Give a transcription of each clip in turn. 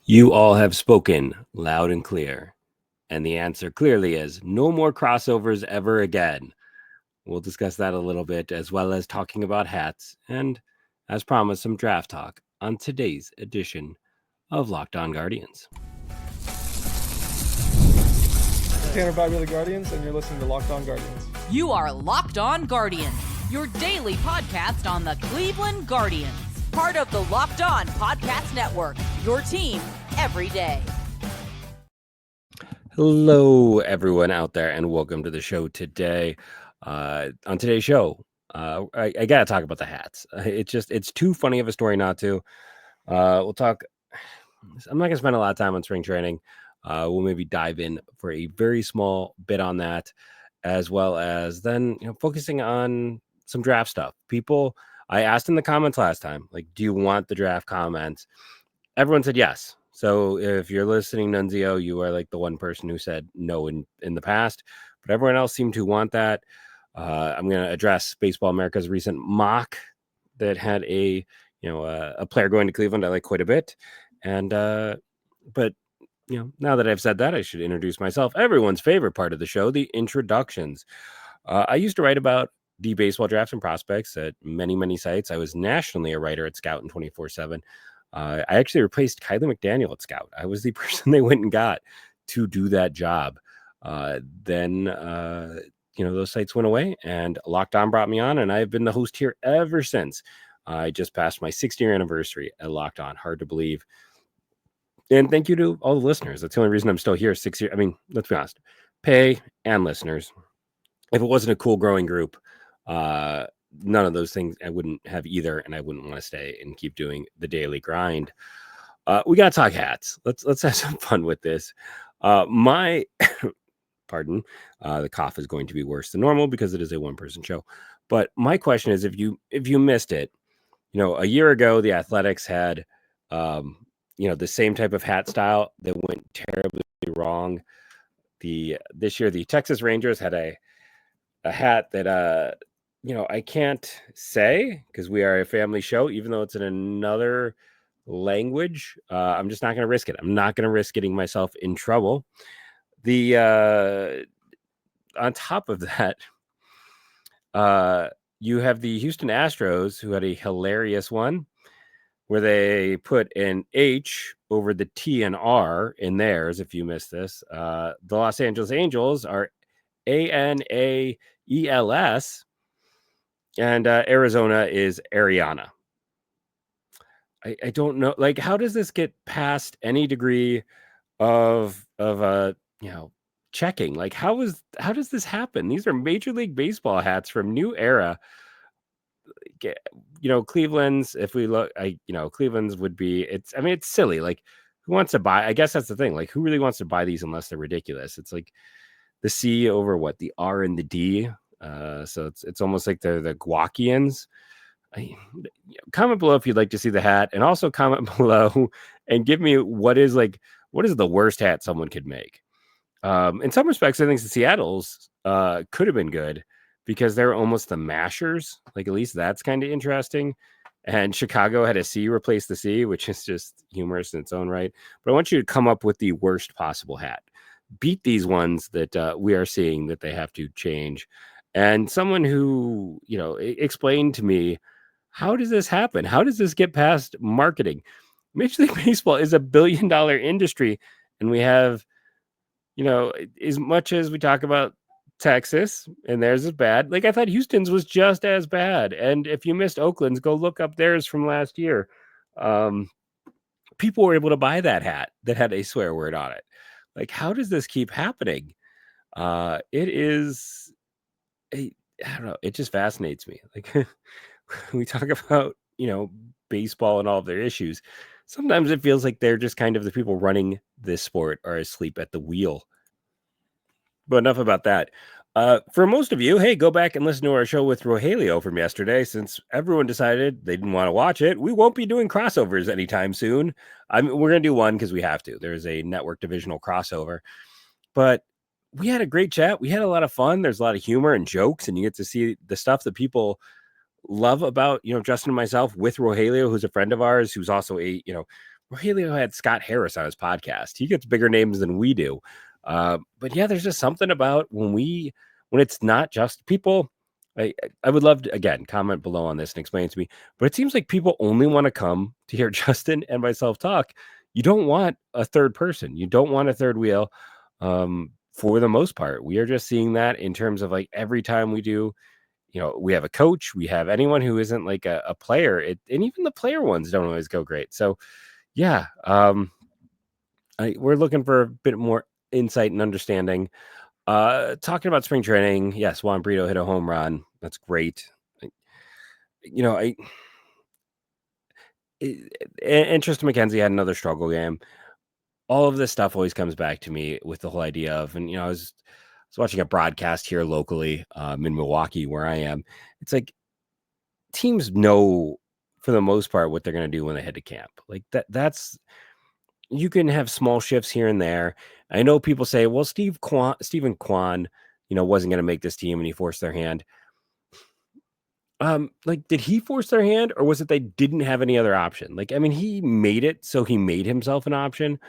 You all have spoken loud and clear, and the answer clearly is no more crossovers ever again. We'll discuss that a little bit, as well as talking about hats and, as promised, some draft talk on today's edition of Locked On Guardians. Tanner Bagby, the Guardians, and you're listening to Locked On Guardians. You are Locked On Guardians, your daily podcast on the Cleveland Guardians. Part of the Locked On Podcast Network, your team every day. Hello, everyone out there, and welcome to the show today. On today's show, I got to talk about the hats. It's too funny of a story not to. We'll talk. I'm not going to spend a lot of time on spring training. We'll maybe dive in for a very small bit on that, as well as then focusing on some draft stuff. I asked in the comments last time, do you want the draft comments? Everyone said yes. So if you're listening, Nunzio, you are the one person who said no in the past, but everyone else seemed to want that. I'm going to address Baseball America's recent mock that had a player going to Cleveland I like quite a bit. And, but now that I've said that, I should introduce myself. Everyone's favorite part of the show, the introductions. I used to write about the baseball drafts and prospects at many, many sites. I was nationally a writer at Scout and 24/7. I actually replaced Kylie McDaniel at Scout. I was the person they went and got to do that job. Then those sites went away, and Locked On brought me on, and I've been the host here ever since. I just passed my 6th-year anniversary at Locked On. Hard to believe. And thank you to all the listeners. That's the only reason I'm still here 6 years. I mean, let's be honest, pay and listeners. If it wasn't a cool growing group, none of those things, I wouldn't have either, and I wouldn't want to stay and keep doing the daily grind. We got to talk hats. Let's have some fun with this. The cough is going to be worse than normal because it is a one-person show. But my question is, if you missed it, a year ago, the Athletics had, the same type of hat style that went terribly wrong. This year, the Texas Rangers had a hat that, I can't say because we are a family show, even though it's in another language. I'm just not going to risk it. I'm not going to risk getting myself in trouble. On top of that, you have the Houston Astros, who had a hilarious one where they put an H over the T and R in theirs. If you missed this, the Los Angeles Angels are ANAELS, and Arizona is Ariana. I don't know. How does this get past any degree of checking? How does this happen? These are Major League Baseball hats from New Era. Cleveland's, if we look, Cleveland's would be, it's silly. Who wants to buy? I guess that's the thing. Who really wants to buy these unless they're ridiculous? It's the C over what, the R and the D. So it's almost like they're the Guakians. Comment below if you'd like to see the hat, and also comment below and give me what is the worst hat someone could make. In some respects, I think the Seattle's could have been good because they're almost the Mashers. At least that's kind of interesting. And Chicago had a C replace the C, which is just humorous in its own right. But I want you to come up with the worst possible hat. Beat these ones that we are seeing that they have to change. And someone who, explained to me, how does this happen? How does this get past marketing? Major League Baseball is $1 billion industry. And we have, as much as we talk about Texas and theirs is bad, I thought Houston's was just as bad. And if you missed Oakland's, go look up theirs from last year. People were able to buy that hat that had a swear word on it. How does this keep happening? It is, I don't know. It just fascinates me. We talk about, baseball and all of their issues. Sometimes it feels like they're just kind of the people running this sport are asleep at the wheel. But enough about that. For most of you, hey, go back and listen to our show with Rogelio from yesterday. Since everyone decided they didn't want to watch it, we won't be doing crossovers anytime soon. We're going to do one because we have to. There's a network divisional crossover. But we had a great chat. We had a lot of fun. There's a lot of humor and jokes, and you get to see the stuff that people love about, Justin and myself with Rogelio, who's a friend of ours, who's also a, Rogelio had Scott Harris on his podcast. He gets bigger names than we do. But yeah, there's just something about when it's not just people. I would love to, again, comment below on this and explain to me, but it seems like people only want to come to hear Justin and myself talk. You don't want a third person. You don't want a third wheel. For the most part, we are just seeing that in terms of like every time we do, we have a coach, we have anyone who isn't like a player, and even the player ones don't always go great. So yeah, we're looking for a bit more insight and understanding. Talking about spring training, yes, Juan Brito hit a home run. That's great. And Tristan McKenzie had another struggle game. All of this stuff always comes back to me with the whole idea of, and I was watching a broadcast here locally, in Milwaukee, where I am. It's like teams know for the most part what they're going to do when they head to camp. Like that's you can have small shifts here and there. I know people say, well, Stephen Kwan, wasn't going to make this team and he forced their hand. Like, did he force their hand, or was it they didn't have any other option? Like, I mean, he made it, so he made himself an option,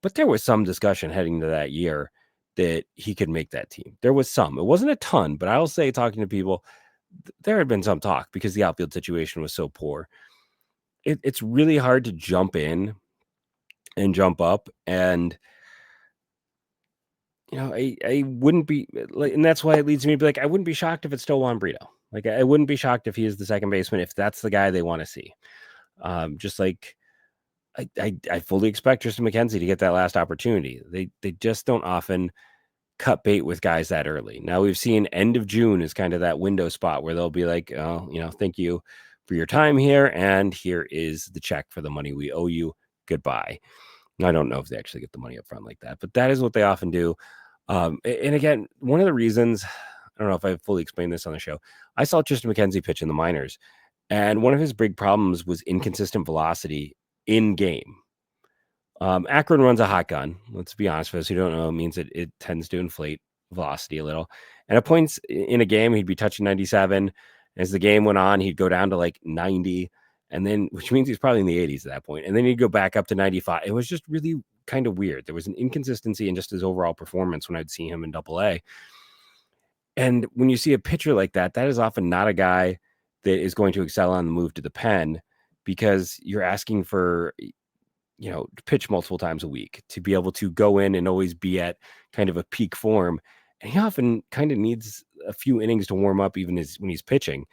but there was some discussion heading to that year that he could make that team. There was some. It wasn't a ton, but I'll say, talking to people, there had been some talk because the outfield situation was so poor. It's really hard to jump in and jump up, and I wouldn't be like, and that's why it leads me to be like, I wouldn't be shocked if it's still Juan Brito. Like, I wouldn't be shocked if he is the second baseman, if that's the guy they want to see. Just like I fully expect Tristan McKenzie to get that last opportunity. They just don't often cut bait with guys that early. Now we've seen end of June is kind of that window spot where they'll be like, oh, thank you for your time here, and here is the check for the money we owe you. Goodbye. I don't know if they actually get the money up front like that, but that is what they often do. And again, one of the reasons, I don't know if I fully explained this on the show, I saw Tristan McKenzie pitch in the minors, and one of his big problems was inconsistent velocity in game. Akron runs a hot gun. Let's be honest, for those who don't know, it means it tends to inflate velocity a little. And at points in a game, he'd be touching 97. As the game went on, he'd go down to like 90, and then, which means he's probably in the 80s at that point, and then he'd go back up to 95. It was just really kind of weird. There was an inconsistency in just his overall performance when I'd see him in AA. And when you see a pitcher like that, that is often not a guy that is going to excel on the move to the pen, because you're asking for, to pitch multiple times a week, to be able to go in and always be at kind of a peak form. And he often kind of needs a few innings to warm up, even when he's pitching.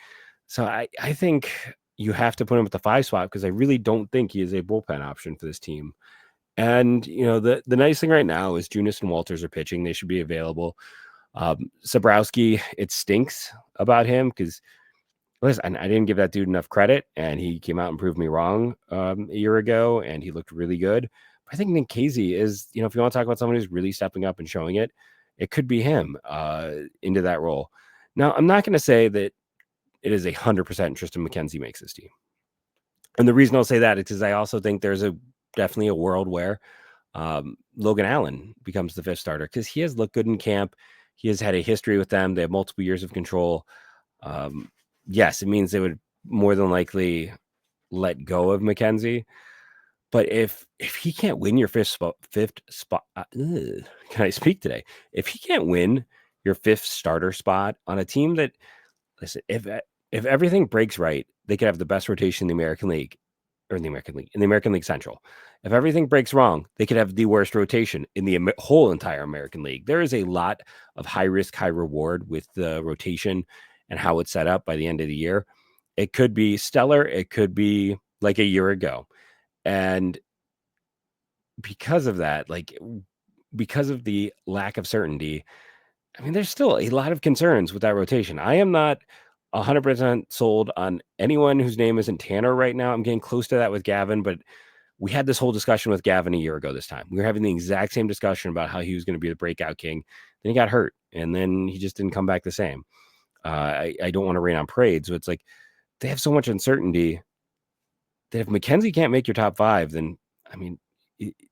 So I think you have to put him at the 5 spot, because I really don't think he is a bullpen option for this team. And, the nice thing right now is Junis and Walters are pitching. They should be available. Zabransky, it stinks about him because, listen, I didn't give that dude enough credit, and he came out and proved me wrong a year ago, and he looked really good. But I think McKenzie is, if you want to talk about someone who's really stepping up and showing it, it could be him into that role. Now, I'm not going to say that it is 100% Tristan McKenzie makes this team. And the reason I'll say that is because I also think there's definitely a world where Logan Allen becomes the 5th starter, because he has looked good in camp. He has had a history with them. They have multiple years of control. Yes, it means they would more than likely let go of McKenzie. But if he can't win your fifth spot, can I speak today? If he can't win your 5th starter spot on a team that, listen, if everything breaks right, they could have the best rotation in the American League, or in the American League Central. If everything breaks wrong, they could have the worst rotation in the whole entire American League. There is a lot of high risk, high reward with the rotation and how it's set up by the end of the year. It could be stellar. It could be like a year ago. And because of that, because of the lack of certainty, I mean, there's still a lot of concerns with that rotation. I am not 100% sold on anyone whose name isn't Tanner right now. I'm getting close to that with Gavin, but we had this whole discussion with Gavin a year ago this time. We were having the exact same discussion about how he was going to be the breakout king. Then he got hurt, and then he just didn't come back the same. I don't want to rain on parade. So it's like they have so much uncertainty that if McKenzie can't make your top 5, then, I mean,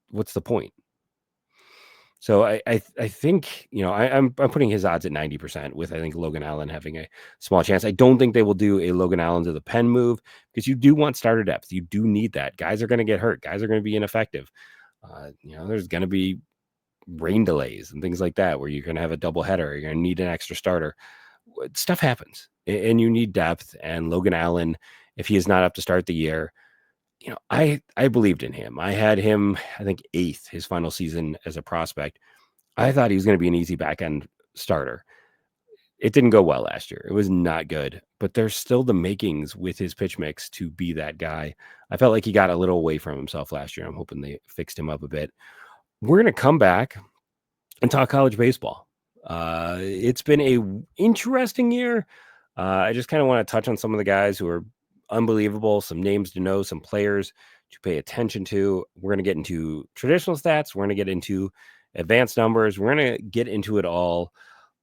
what's the point? So I think, I'm putting his odds at 90% with, I think, Logan Allen having a small chance. I don't think they will do a Logan Allen to the pen move because you do want starter depth. You do need that. Guys are going to get hurt. Guys are going to be ineffective. There's going to be rain delays and things like that where you're going to have a double header. You're going to need an extra starter. Stuff happens and you need depth. And Logan Allen, if he is not up to start the year, I believed in him. I had him, I think, 8th his final season as a prospect. I thought he was going to be an easy back end starter. It didn't go well last year. It was not good, but there's still the makings with his pitch mix to be that guy. I felt like he got a little away from himself last year. I'm hoping they fixed him up a bit. We're going to come back and talk college baseball. It's been a interesting year. I just kind of want to touch on some of the guys who are unbelievable, some names to know, some players to pay attention to. We're going to get into traditional stats. We're going to get into advanced numbers. We're going to get into it all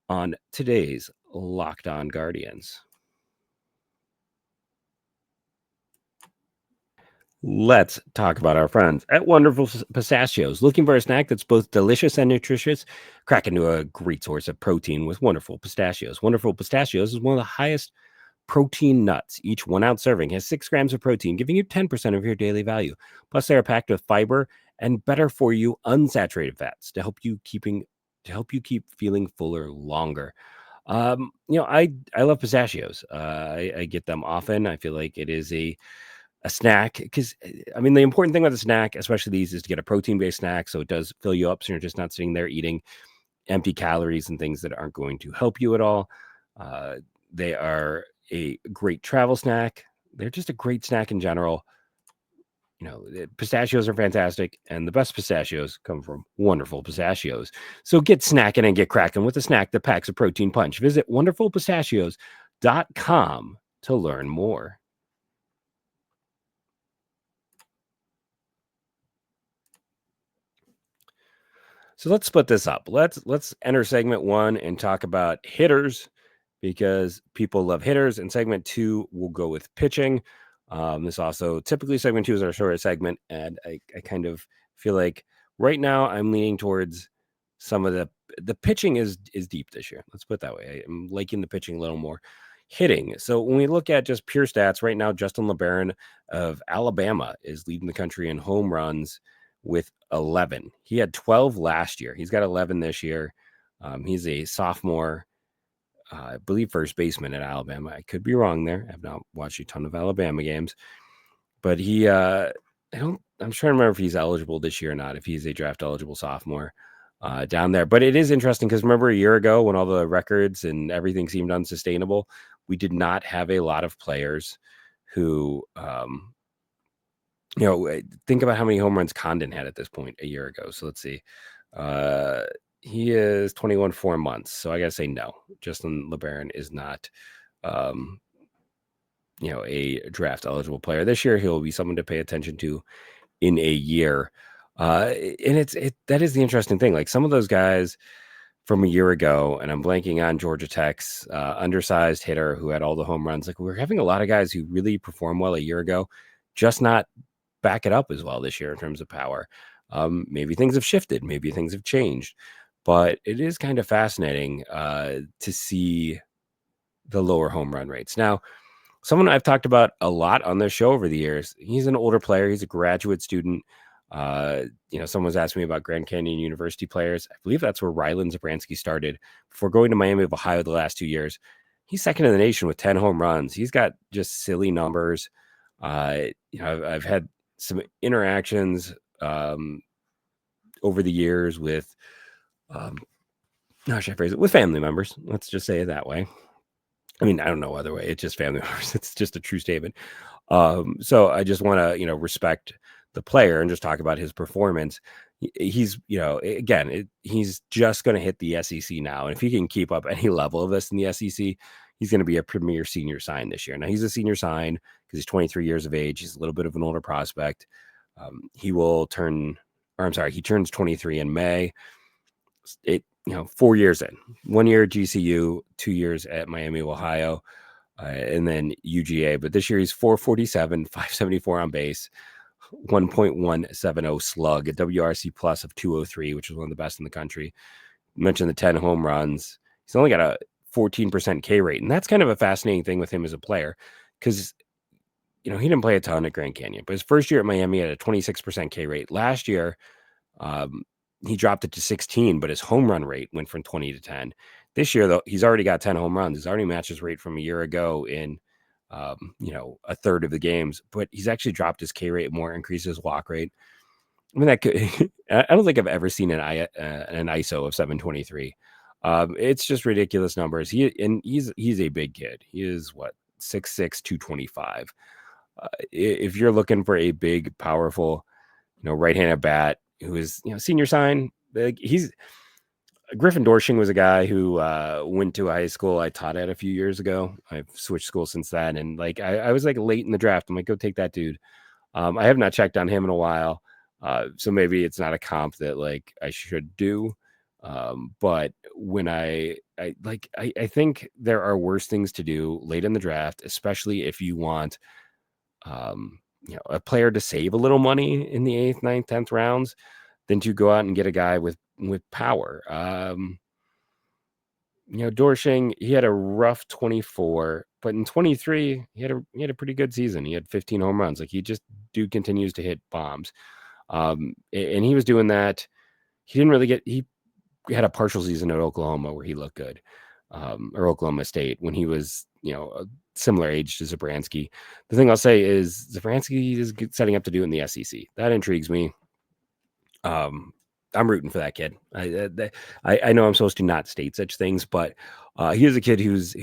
on today's Locked On Guardians. Let's talk about our friends at Wonderful Pistachios. Looking for a snack that's both delicious and nutritious? Crack into a great source of protein with Wonderful Pistachios. Wonderful Pistachios is one of the highest protein nuts. Each 1 ounce serving has 6 grams of protein, giving you 10% of your daily value. Plus, they are packed with fiber and better for you unsaturated fats to help you keep feeling fuller longer. I love pistachios. I get them often. I feel like it is a snack because the important thing with a snack, especially these, is to get a protein-based snack so it does fill you up, so you're just not sitting there eating empty calories and things that aren't going to help you at all. They are a great travel snack. They're just a great snack in general. Pistachios are fantastic, and the best pistachios come from Wonderful Pistachios. So get snacking and get cracking with a snack that packs a protein punch. Visit wonderfulpistachios.com to learn more. So let's split this up. Let's enter segment 1 and talk about hitters because people love hitters. And segment 2 will go with pitching. This also typically segment 2 is our shortest segment, and I kind of feel like right now I'm leaning towards some of the pitching is deep this year. Let's put it that way. I'm liking the pitching a little more. Hitting. So when we look at just pure stats right now, Justin LeBaron of Alabama is leading the country in home runs with 11. He had 12 last year. He's got 11 this year. He's a sophomore, I believe first baseman at Alabama. I could be wrong there. I've not watched a ton of Alabama games, but I'm trying to remember if he's eligible this year or not, if he's a draft eligible sophomore down there. But it is interesting because remember a year ago when all the records and everything seemed unsustainable, we did not have a lot of players who, think about how many home runs Condon had at this point a year ago. So let's see. He is 21 4 months. So I got to say no. Justin LeBaron is not, a draft eligible player. This year, he'll be someone to pay attention to in a year. And that is the interesting thing. Like some of those guys from a year ago, and I'm blanking on Georgia Tech's undersized hitter who had all the home runs. Like we're having a lot of guys who really performed well a year ago, just not back it up as well this year in terms of power. Maybe things have shifted, maybe things have changed, but it is kind of fascinating to see the lower home run rates. Now, someone I've talked about a lot on this show over the years, he's an older player, he's a graduate student. Someone's asked me about Grand Canyon University players. I believe that's where Ryland Zabransky started before going to Miami of Ohio the last 2 years. He's second in the nation with 10 home runs. He's got just silly numbers. I've had some interactions over the years with, how should I phrase it? With family members. Let's just say it that way. I mean, I don't know other way. It's just family members. It's just a true statement. So I just want to, respect the player and just talk about his performance. He's, he's just going to hit the SEC now. And if he can keep up any level of this in the SEC, he's going to be a premier senior sign this year. Now he's a senior sign because he's 23 years of age. He's a little bit of an older prospect. He turns 23 in May. 4 years in, 1 year at GCU, 2 years at Miami, Ohio, and then UGA. But this year he's 447, 574 on base, 1.170 slug, a WRC plus of 203, which is one of the best in the country. You mentioned the 10 home runs. He's only got a 14% K rate. And that's kind of a fascinating thing with him as a player because, he didn't play a ton at Grand Canyon, but his first year at Miami had a 26% K rate. Last year, he dropped it to 16, but his home run rate went from 20 to 10. This year, though, he's already got 10 home runs. He's already matched his rate from a year ago in, a third of the games, but he's actually dropped his K rate more, increased his walk rate. I mean, that could, I don't think I've ever seen an ISO of 723. It's just ridiculous numbers. He's a big kid. He is 6'6", 225. If you're looking for a big, powerful, right-handed bat who is, senior sign, he's Griffin Dorshing was a guy who went to a high school I taught at a few years ago. I've switched schools since then. And I was late in the draft. I'm like, go take that dude. I have not checked on him in a while. So maybe it's not a comp that I should do. But when I think there are worse things to do late in the draft, especially if you want, a player to save a little money in the 8th, 9th, 10th rounds than to go out and get a guy with power. Dorshing, he had a rough 24, but in 23, he had a pretty good season. He had 15 home runs. Dude continues to hit bombs. And he was doing that. He had a partial season at Oklahoma where he looked good, or Oklahoma State when he was, a similar age to Zabransky. The thing I'll say is Zabransky is setting up to do it in the SEC. That intrigues me. I'm rooting for that kid. I know I'm supposed to not state such things, but he is a kid who's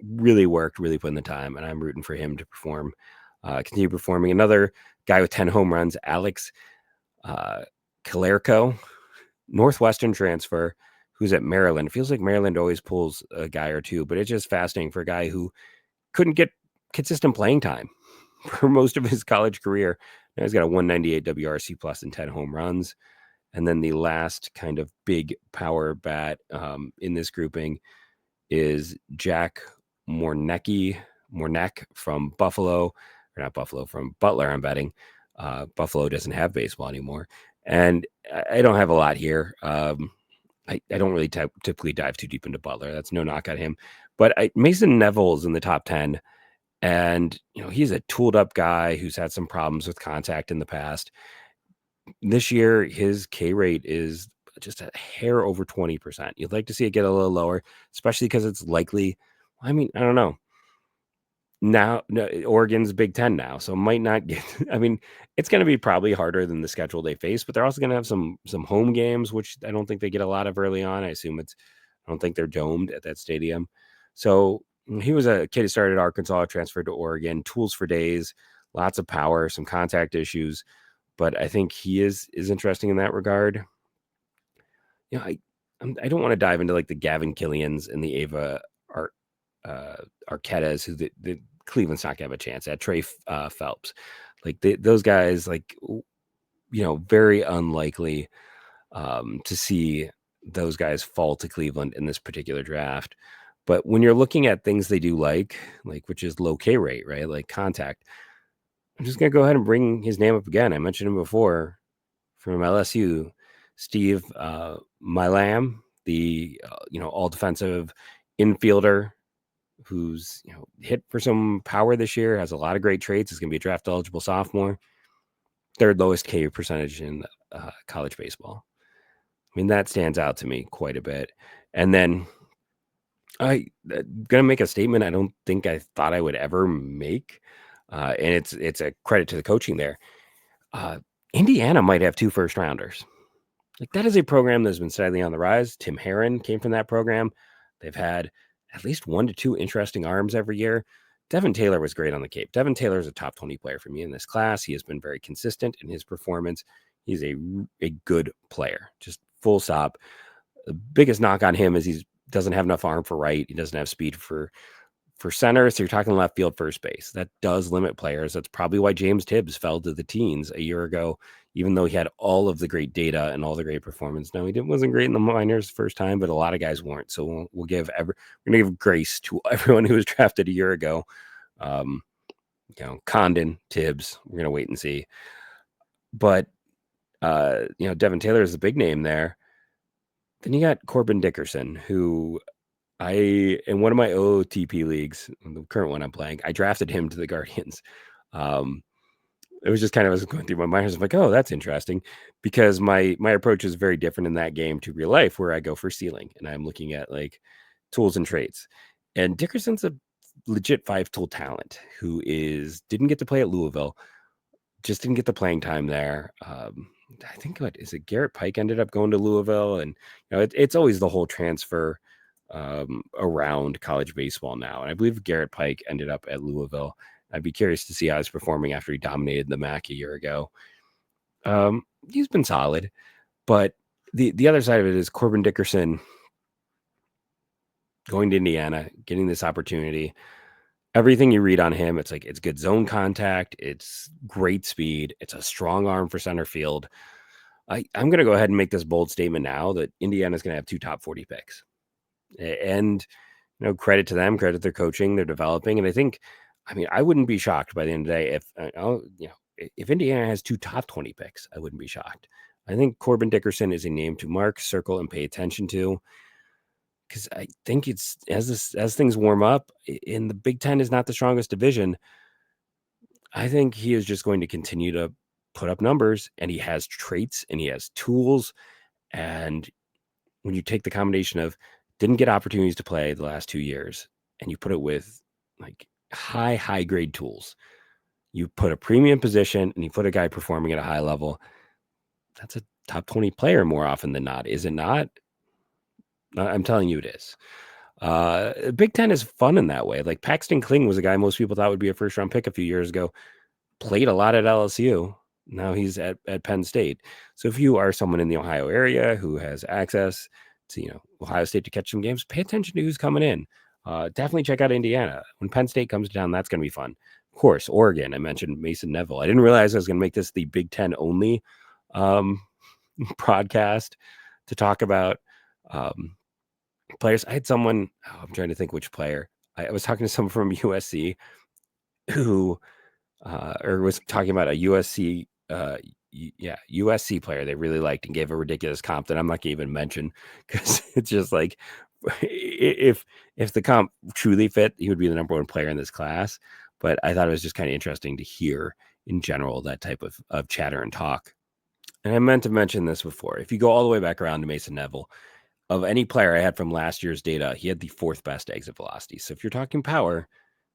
really worked, really put in the time, and I'm rooting for him to continue performing. Another guy with 10 home runs, Alex Kalerko, Northwestern transfer, who's at Maryland. It feels like Maryland always pulls a guy or two, but it's just fascinating for a guy who couldn't get consistent playing time for most of his college career. Now he's got a 198 WRC plus and 10 home runs. And then the last kind of big power bat in this grouping is Jack Morneck from from Butler, I'm betting. Buffalo doesn't have baseball anymore. And I don't have a lot here. I don't really typically dive too deep into Butler. That's no knock at him. But Mason Neville's in the top 10. And, he's a tooled up guy who's had some problems with contact in the past. This year, his K rate is just a hair over 20%. You'd like to see it get a little lower, especially because it's likely, I don't know. Now, Oregon's Big Ten now, so it might not get, it's going to be probably harder than the schedule they face, but they're also going to have some home games, which I don't think they get a lot of early on. I don't think they're domed at that stadium. So he was a kid who started at Arkansas, transferred to Oregon, tools for days, lots of power, some contact issues, but I think he is interesting in that regard. I don't want to dive into the Gavin Killians and the Ava Arquetas, who the Cleveland's not gonna have a chance at. Trey Phelps, those guys, very unlikely to see those guys fall to Cleveland in this particular draft. But when you're looking at things they do which is low K rate, right? Contact, I'm just gonna go ahead and bring his name up again. I mentioned him before from LSU, Steve Milam, the all defensive infielder who's hit for some power this year, has a lot of great traits, is going to be a draft eligible sophomore, third lowest K percentage in college baseball. That stands out to me quite a bit. And then I'm going to make a statement I don't think I thought I would ever make, and it's a credit to the coaching there. Indiana might have 2 first rounders. That is a program that's been steadily on the rise. Tim Herron came from that program. They've had at least 1 to 2 interesting arms every year. Devin Taylor was great on the Cape. Devin Taylor is a top 20 player for me in this class. He has been very consistent in his performance. He's a good player, just full stop. The biggest knock on him is he doesn't have enough arm for right. He doesn't have speed for center. So you're talking left field, first base. That does limit players. That's probably why James Tibbs fell to the teens a year ago, even though he had all of the great data and all the great performance. Now, he wasn't great in the minors the first time, but a lot of guys weren't. So we're going to give grace to everyone who was drafted a year ago. Condon, Tibbs, we're going to wait and see. But, Devin Taylor is the big name there. Then you got Corbin Dickerson, who in one of my OTP leagues, the current one I'm playing, I drafted him to the Guardians. It was just kind of, I was going through my mind. I was like, oh, that's interesting, because my approach is very different in that game to real life, where I go for ceiling and I'm looking at like tools and traits. And Dickerson's a legit 5-tool talent who didn't get to play at Louisville, just didn't get the playing time there. I think Garrett Pike ended up going to Louisville, and it's always the whole transfer around college baseball now. And I believe Garrett Pike ended up at Louisville. I'd be curious to see how he's performing after he dominated the MAC a year ago. He's been solid, but the other side of it is Corbin Dickerson going to Indiana, getting this opportunity. Everything you read on him, it's good zone contact, it's great speed, it's a strong arm for center field. I'm going to go ahead and make this bold statement now that Indiana's going to have 2 top 40 picks. And credit to them, credit to their coaching, they're developing. And I wouldn't be shocked by the end of the day if Indiana has 2 top 20 picks. I wouldn't be shocked. I think Corbin Dickerson is a name to mark, circle, and pay attention to, because I think it's as things warm up, in the Big Ten is not the strongest division. I think he is just going to continue to put up numbers, and he has traits and he has tools. And when you take the combination of didn't get opportunities to play the last 2 years, and you put it with like high grade tools, you put a premium position and you put a guy performing at a high level, that's a top 20 player more often than not, is it not? I'm telling you it is. Big Ten is fun in that way. Like Paxton Kling was a guy most people thought would be a first round pick a few years ago, played a lot at LSU. Now he's at Penn State. So if you are someone in the Ohio area who has access to Ohio State to catch some games, pay attention to who's coming in. Definitely check out Indiana. When Penn State comes down, that's going to be fun. Of course, Oregon, I mentioned Mason Neville. I didn't realize I was going to make this the Big Ten only broadcast to talk about players. I had someone, I'm trying to think which player. I was talking to someone from USC who was talking about a USC USC player they really liked and gave a ridiculous comp that I'm not going to even mention, because it's just like, if the comp truly fit, he would be the number 1 player in this class. But I thought it was just kind of interesting to hear in general that type of chatter and talk. And I meant to mention this before. If you go all the way back around to Mason Neville, of any player I had from last year's data, he had the 4th best exit velocity. So if you're talking power,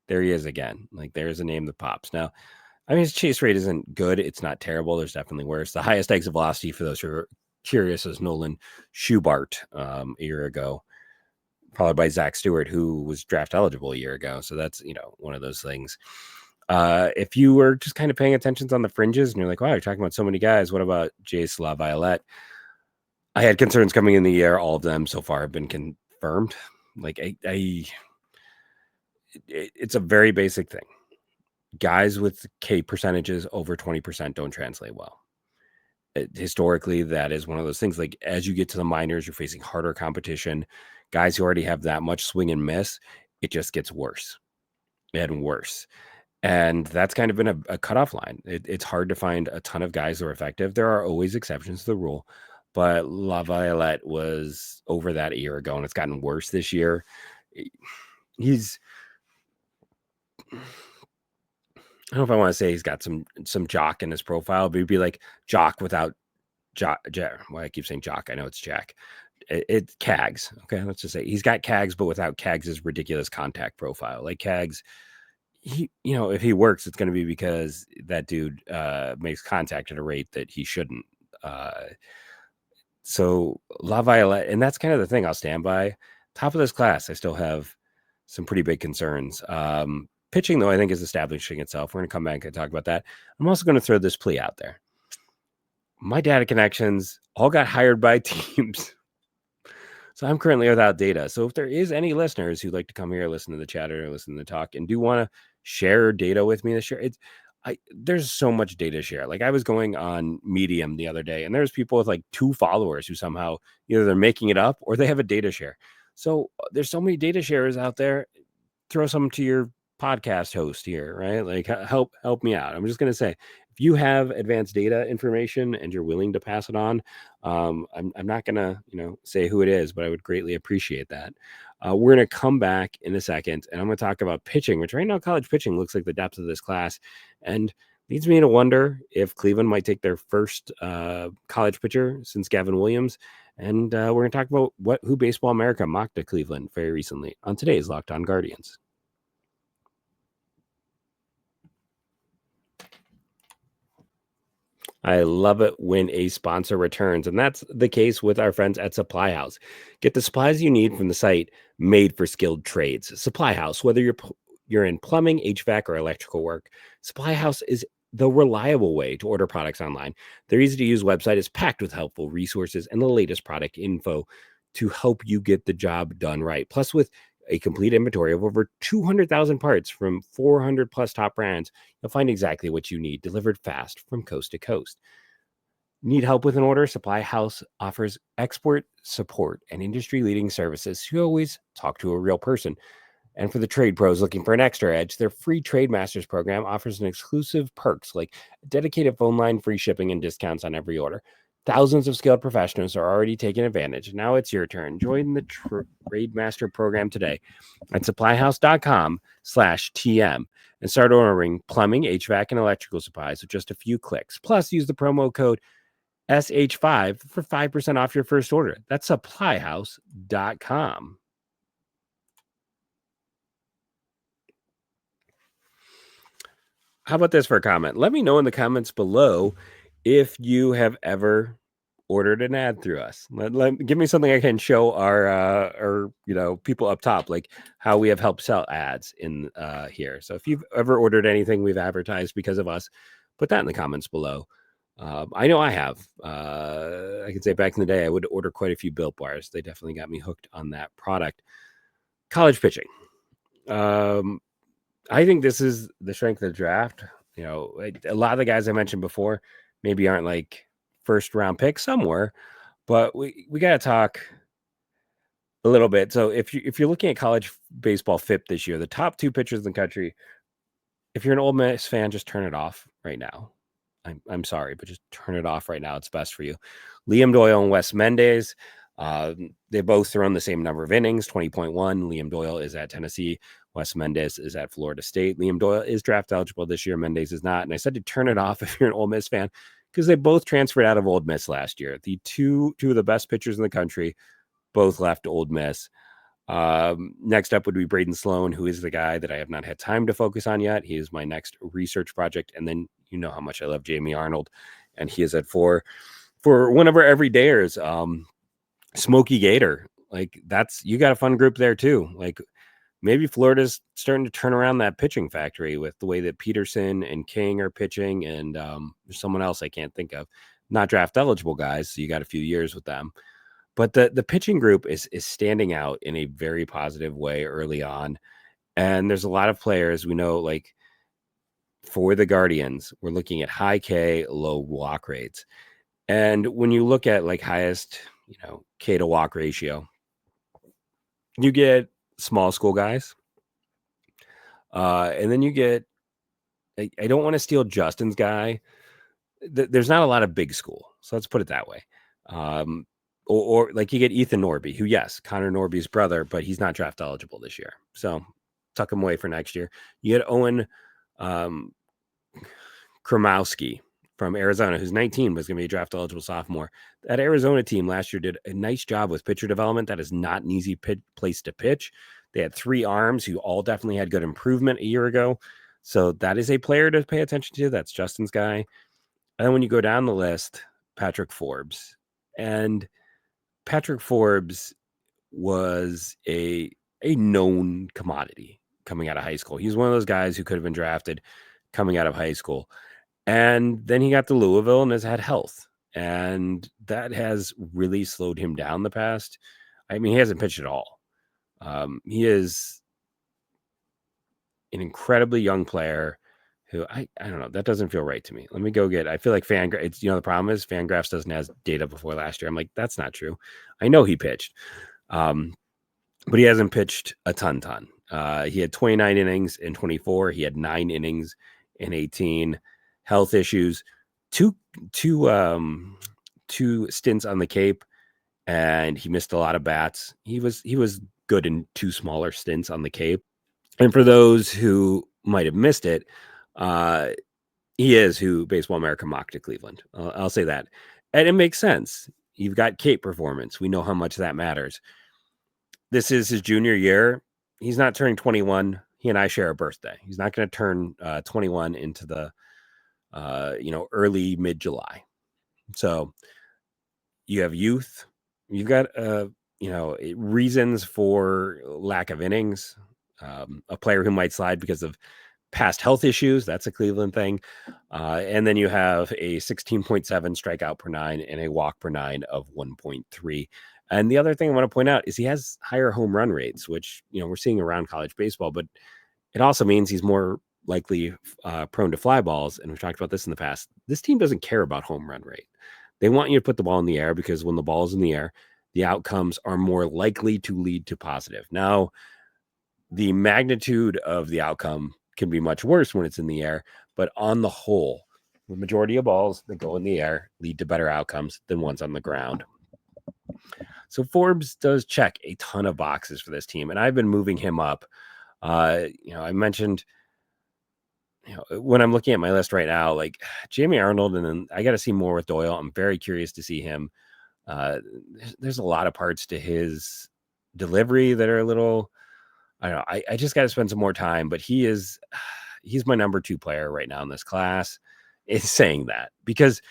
there he is again. Like, there's a name that pops. Now, his chase rate isn't good. It's not terrible. There's definitely worse. The highest exit velocity, for those who are curious, is Nolan Schubart a year ago, followed by Zach Stewart, who was draft eligible a year ago. So that's, one of those things. If you were just kind of paying attention on the fringes and you're like, wow, you're talking about so many guys, what about Jace LaViolette? I had concerns coming in the year. All of them so far have been confirmed. Like, it's a very basic thing. Guys with K percentages over 20% don't translate well. Historically, that is one of those things. Like, as you get to the minors, you're facing harder competition. Guys who already have that much swing and miss, it just gets worse and worse. And that's kind of been a cutoff line. It's hard to find a ton of guys who are effective. There are always exceptions to the rule, but LaViolette was over that a year ago, and it's gotten worse this year. He's, I don't know if I want to say he's got some jock in his profile, but he'd be like jock without jock. Why I keep saying jock? I know it's Jack. It's Cags. Okay, let's just say he's got Cags, but without Cags' ridiculous contact profile. Like Cags, if he works, it's going to be because that dude makes contact at a rate that he shouldn't. So LaViolette, and that's kind of the thing I'll stand by. Top of this class, I still have some pretty big concerns. Pitching, though, I think is establishing itself. We're going to come back and talk about that. I'm also going to throw this plea out there. My data connections all got hired by teams. So I'm currently without data. So if there is any listeners who'd like to come here, listen to the chatter, or listen to the talk, and do want to share data with me this year, there's so much data to share. Like, I was going on Medium the other day, and there's people with like 2 followers who somehow either they're making it up or they have a data share. So there's so many data sharers out there. Throw some to your podcast host here, right? Like help me out. I'm just going to say, if you have advanced data information and you're willing to pass it on, I'm not going to, say who it is, but I would greatly appreciate that. We're going to come back in a second, and I'm going to talk about pitching, which right now college pitching looks like the depth of this class, and leads me to wonder if Cleveland might take their first college pitcher since Gavin Williams. And we're going to talk about who Baseball America mocked to Cleveland very recently on today's Locked On Guardians. I love it when a sponsor returns, and that's the case with our friends at Supply House. Get the supplies you need from the site made for skilled trades. Supply House, whether you're in plumbing, HVAC, or electrical work, Supply House is the reliable way to order products online. Their easy-to-use website is packed with helpful resources and the latest product info to help you get the job done right. Plus, with a complete inventory of over 200,000 parts from 400 plus top brands, you'll find exactly what you need delivered fast from coast to coast. Need help with an order? Supply House offers expert support and industry-leading services. You always talk to a real person. And for the trade pros looking for an extra edge, their free Trade Masters program offers an exclusive perks like a dedicated phone line, free shipping, and discounts on every order. Thousands of skilled professionals are already taking advantage. Now it's your turn. Join the Trade Master program today at supplyhouse.com/TM and start ordering plumbing, HVAC, and electrical supplies with just a few clicks. Plus, use the promo code SH5 for 5% off your first order. That's supplyhouse.com. How about this for a comment? Let me know in the comments below if you have ever ordered an ad through us. Give me something I can show our people up top, like how we have helped sell ads in here. So if you've ever ordered anything we've advertised because of us, put that in the comments below. I know I have. I can say back in the day, I would order quite a few Built Bars. They definitely got me hooked on that product. College pitching. I think this is the strength of the draft. A lot of the guys I mentioned before maybe aren't like first round picks. Some were, but we got to talk a little bit. So if you're looking at college baseball FIP this year, the top two pitchers in the country, if you're an Ole Miss fan, just turn it off right now. I'm sorry, but just turn it off right now. It's best for you. Liam Doyle and Wes Mendez. They both thrown the same number of innings, 20.1. Liam Doyle is at Tennessee. Wes Mendez is at Florida State. Liam Doyle is draft eligible this year. Mendez is not. And I said to turn it off if you're an Ole Miss fan, because they both transferred out of Ole Miss last year. The two of the best pitchers in the country both left Ole Miss. Next up would be Braden Sloan, who is the guy that I have not had time to focus on yet. He is my next research project. And then you know how much I love Jamie Arnold, and he is at 4 for one of our everydayers. Smokey Gator, like you got a fun group there too. Like maybe Florida's starting to turn around that pitching factory with the way that Peterson and King are pitching, and there's someone else I can't think of, not draft eligible guys. So you got a few years with them, but the pitching group is standing out in a very positive way early on. And there's a lot of players we know, like for the Guardians, we're looking at high K, low walk rates. And when you look at like highest, K to walk ratio, you get small school guys. And then you get, I don't want to steal Justin's guy. There's not a lot of big school. So let's put it that way. Or like you get Ethan Norby, who, yes, Connor Norby's brother, but he's not draft eligible this year. So tuck him away for next year. You get Owen Kromowski from Arizona, who's 19, was going to be a draft eligible sophomore. That Arizona team last year did a nice job with pitcher development. That is not an easy place to pitch. They had 3 arms who all definitely had good improvement a year ago. So that is a player to pay attention to. That's Justin's guy. And then when you go down the list, Patrick Forbes. And Patrick Forbes was a known commodity coming out of high school. He's one of those guys who could have been drafted coming out of high school. And then he got to Louisville and has had health. And that has really slowed him down the past. I mean, he hasn't pitched at all. He is an incredibly young player who I don't know. That doesn't feel right to me. Let me go get, I feel like it's, the problem is Fangraphs doesn't have data before last year. I'm like, that's not true. I know he pitched, but he hasn't pitched a ton. He had 29 innings in 24. He had 9 innings in 18. Health issues, two stints on the Cape, and he missed a lot of bats. He was good in 2 smaller stints on the Cape. And for those who might have missed it, he is who Baseball America mocked to Cleveland. I'll say that. And it makes sense. You've got Cape performance. We know how much that matters. This is his junior year. He's not turning 21. He and I share a birthday. He's not going to turn 21 into the early mid-July. So you have youth. You've got reasons for lack of innings. A player who might slide because of past health issues. That's a Cleveland thing. And then you have a 16.7 strikeout per 9 and a walk per 9 of 1.3. And the other thing I want to point out is he has higher home run rates, which, we're seeing around college baseball, but it also means he's more likely prone to fly balls. And we've talked about this in the past. This team doesn't care about home run rate. They want you to put the ball in the air because when the ball is in the air, the outcomes are more likely to lead to positive. Now, the magnitude of the outcome can be much worse when it's in the air, but on the whole, the majority of balls that go in the air lead to better outcomes than ones on the ground. So Forbes does check a ton of boxes for this team, and I've been moving him up. I mentioned, when I'm looking at my list right now, like Jamie Arnold, and then I got to see more with Doyle. I'm very curious to see him. There's a lot of parts to his delivery that are a little, I don't know. I just got to spend some more time, but he's my number 2 player right now in this class. Is saying that because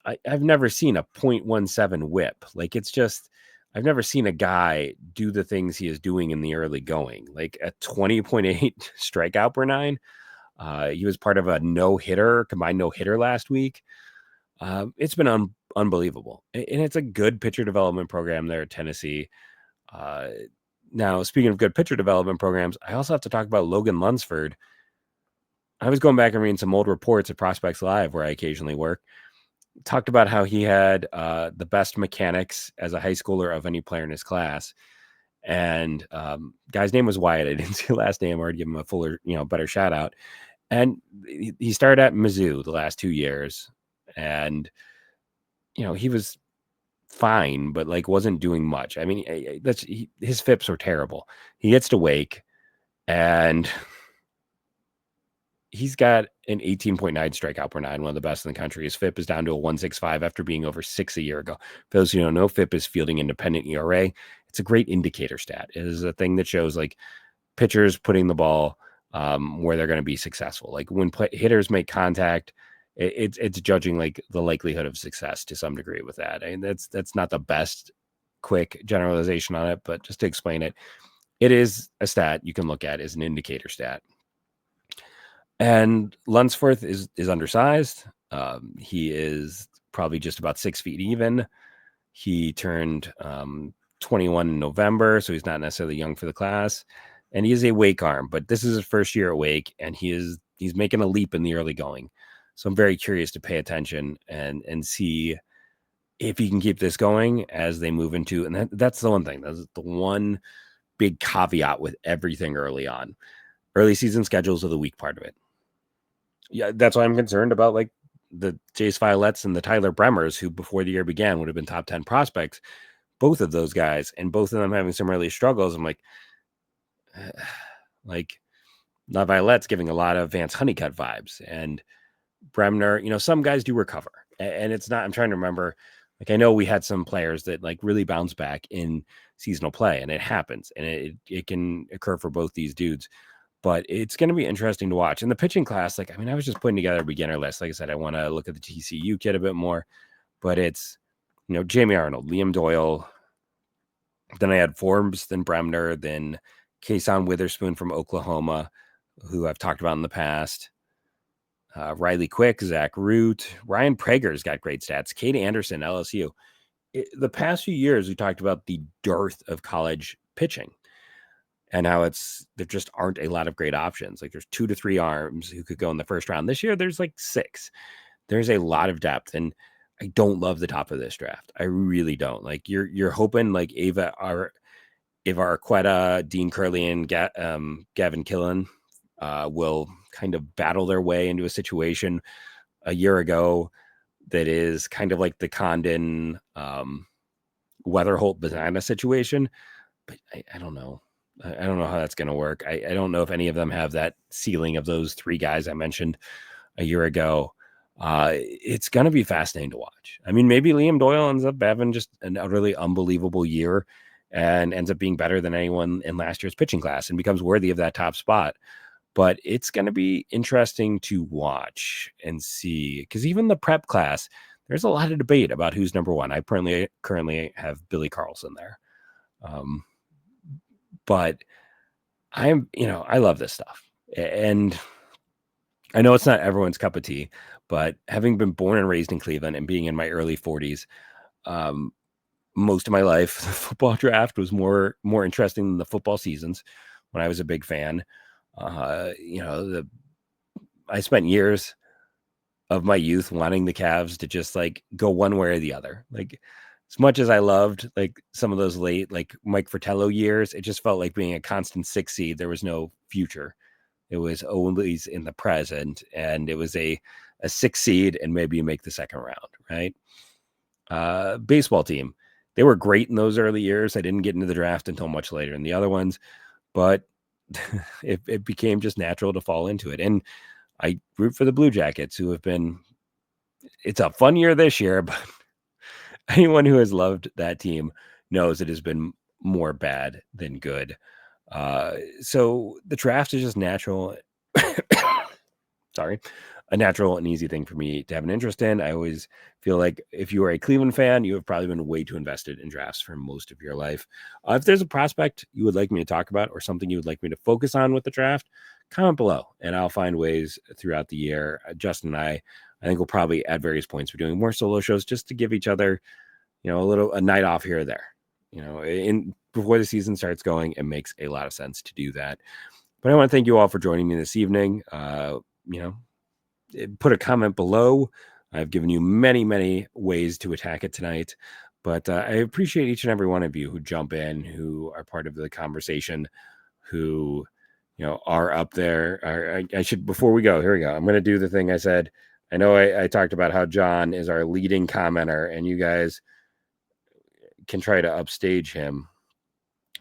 I've never seen a 0.17 whip. Like I've never seen a guy do the things he is doing in the early going, like a 20.8 strikeout per 9. He was part of a combined no hitter last week. It's been unbelievable. And it's a good pitcher development program there at Tennessee. Now, speaking of good pitcher development programs, I also have to talk about Logan Lunsford. I was going back and reading some old reports at Prospects Live, where I occasionally work. Talked about how he had the best mechanics as a high schooler of any player in his class. And guy's name was Wyatt. I didn't see the last name. I already give him a fuller, better shout out. And he started at Mizzou the last 2 years. And, he was fine, but wasn't doing much. I mean, his FIPs were terrible. He gets to Wake, and he's got an 18.9 strikeout per 9, one of the best in the country. His FIP is down to a 1.65 after being over 6 a year ago. For those who don't know, FIP is fielding independent ERA. It's a great indicator stat. It is a thing that shows pitchers putting the ball where they're going to be successful. Like when hitters make contact, it's judging the likelihood of success to some degree with that. And that's not the best quick generalization on it, but just to explain it, it is a stat you can look at as an indicator stat. And Lunsford is undersized. He is probably just about 6 feet even. He turned 21 in November, so he's not necessarily young for the class. And he is a Wake arm, but this is his first year at Wake, and he's making a leap in the early going. So I'm very curious to pay attention and see if he can keep this going as they move into, and that's the one thing. That's the one big caveat with everything early on. Early season schedules are the weak part of it. Yeah, that's why I'm concerned about the Jace Violettes and the Tyler Bremers, who before the year began would have been top 10 prospects. Both of those guys, and both of them having some early struggles. I'm not Violette's giving a lot of Vance Honeycutt vibes, and Bremner, some guys do recover, and it's not. I'm trying to remember. I know we had some players that really bounce back in seasonal play, and it happens, and it can occur for both these dudes. But it's going to be interesting to watch. In the pitching class, I was just putting together a beginner list. Like I said, I want to look at the TCU kid a bit more. But it's, Jamie Arnold, Liam Doyle. Then I had Forbes, then Bremner, then Kason Witherspoon from Oklahoma, who I've talked about in the past. Riley Quick, Zach Root. Ryan Prager's got great stats. Cade Anderson, LSU. The past few years, we talked about the dearth of college pitching. And how there just aren't a lot of great options. There's 2 to 3 arms who could go in the first round. This year, there's 6. There's a lot of depth, and I don't love the top of this draft. I really don't. You're hoping Ava Ivar Arquetta, Dean Curley, and Gavin Killen will kind of battle their way into a situation a year ago that is kind of like the Condon Weatherholt Bazana situation. But I don't know. I don't know how that's going to work. I don't know if any of them have that ceiling of those three guys I mentioned a year ago. It's going to be fascinating to watch. I mean, maybe Liam Doyle ends up having just an utterly unbelievable year and ends up being better than anyone in last year's pitching class and becomes worthy of that top spot. But it's going to be interesting to watch and see, because even the prep class, there's a lot of debate about who's number one. I currently have Billy Carlson there. But I love this stuff. And I know it's not everyone's cup of tea, but having been born and raised in Cleveland and being in my early 40s, most of my life, the football draft was more interesting than the football seasons when I was a big fan. I spent years of my youth wanting the Cavs to just like go one way or the other. Like, as much as I loved like some of those late like Mike Fratello years, it just felt like being a constant 6 seed. There was no future. It was always in the present, and it was a 6 seed, and maybe you make the second round, right? Baseball team, they were great in those early years. I didn't get into the draft until much later in the other ones, but it became just natural to fall into it. And I root for the Blue Jackets, who have been, it's a fun year this year, but anyone who has loved that team knows it has been more bad than good. So the draft is just natural. Sorry, a natural and easy thing for me to have an interest in. I always feel like if you are a Cleveland fan, you have probably been way too invested in drafts for most of your life. If there's a prospect you would like me to talk about or something you would like me to focus on with the draft, comment below and I'll find ways throughout the year. Justin and I think we'll probably at various points be doing more solo shows just to give each other, a night off here or there. Before the season starts going, it makes a lot of sense to do that. But I want to thank you all for joining me this evening. Put a comment below. I've given you many, many ways to attack it tonight, but I appreciate each and every one of you who jump in, who are part of the conversation, who, are up there. I should, before we go, here we go. I'm going to do the thing I said. I know I talked about how John is our leading commenter and you guys can try to upstage him.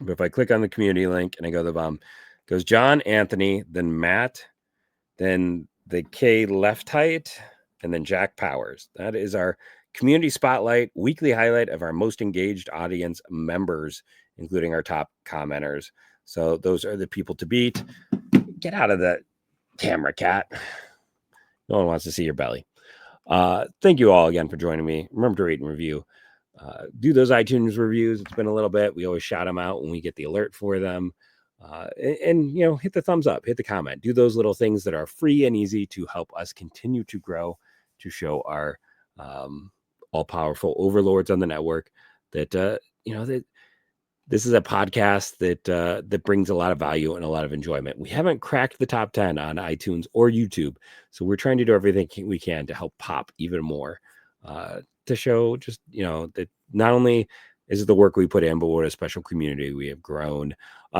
But if I click on the community link and I go to the bottom, it goes John, Anthony, then Matt, then the K left height, and then Jack Powers. That is our community spotlight, weekly highlight of our most engaged audience members, including our top commenters. So those are the people to beat. Get out of the camera, cat. No one wants to see your belly. Thank you all again for joining me. Remember to rate and review. Do those iTunes reviews. It's been a little bit. We always shout them out when we get the alert for them. And hit the thumbs up, hit the comment, do those little things that are free and easy to help us continue to grow, to show our all-powerful overlords on the network that that this is a podcast that brings a lot of value and a lot of enjoyment. We haven't cracked the top 10 on iTunes or YouTube, so we're trying to do everything we can to help pop even more, to show just that not only is it the work we put in, but what a special community we have grown.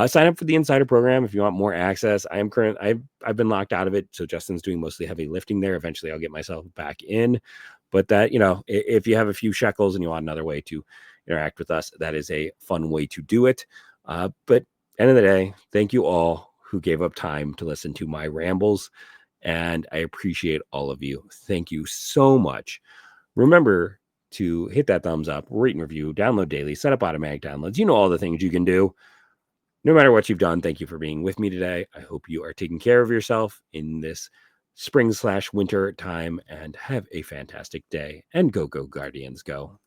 Sign up for the Insider program if you want more access. I've been locked out of it, so Justin's doing mostly heavy lifting there. Eventually, I'll get myself back in. But that, if you have a few shekels and you want another way to interact with us, that is a fun way to do it. But end of the day, thank you all who gave up time to listen to my rambles, and I appreciate all of you. Thank you so much. Remember to hit that thumbs up, rate and review, download daily, set up automatic downloads. You know all the things you can do. No matter what you've done, thank you for being with me today. I hope you are taking care of yourself in this spring/winter time and have a fantastic day. And go Guardians, go.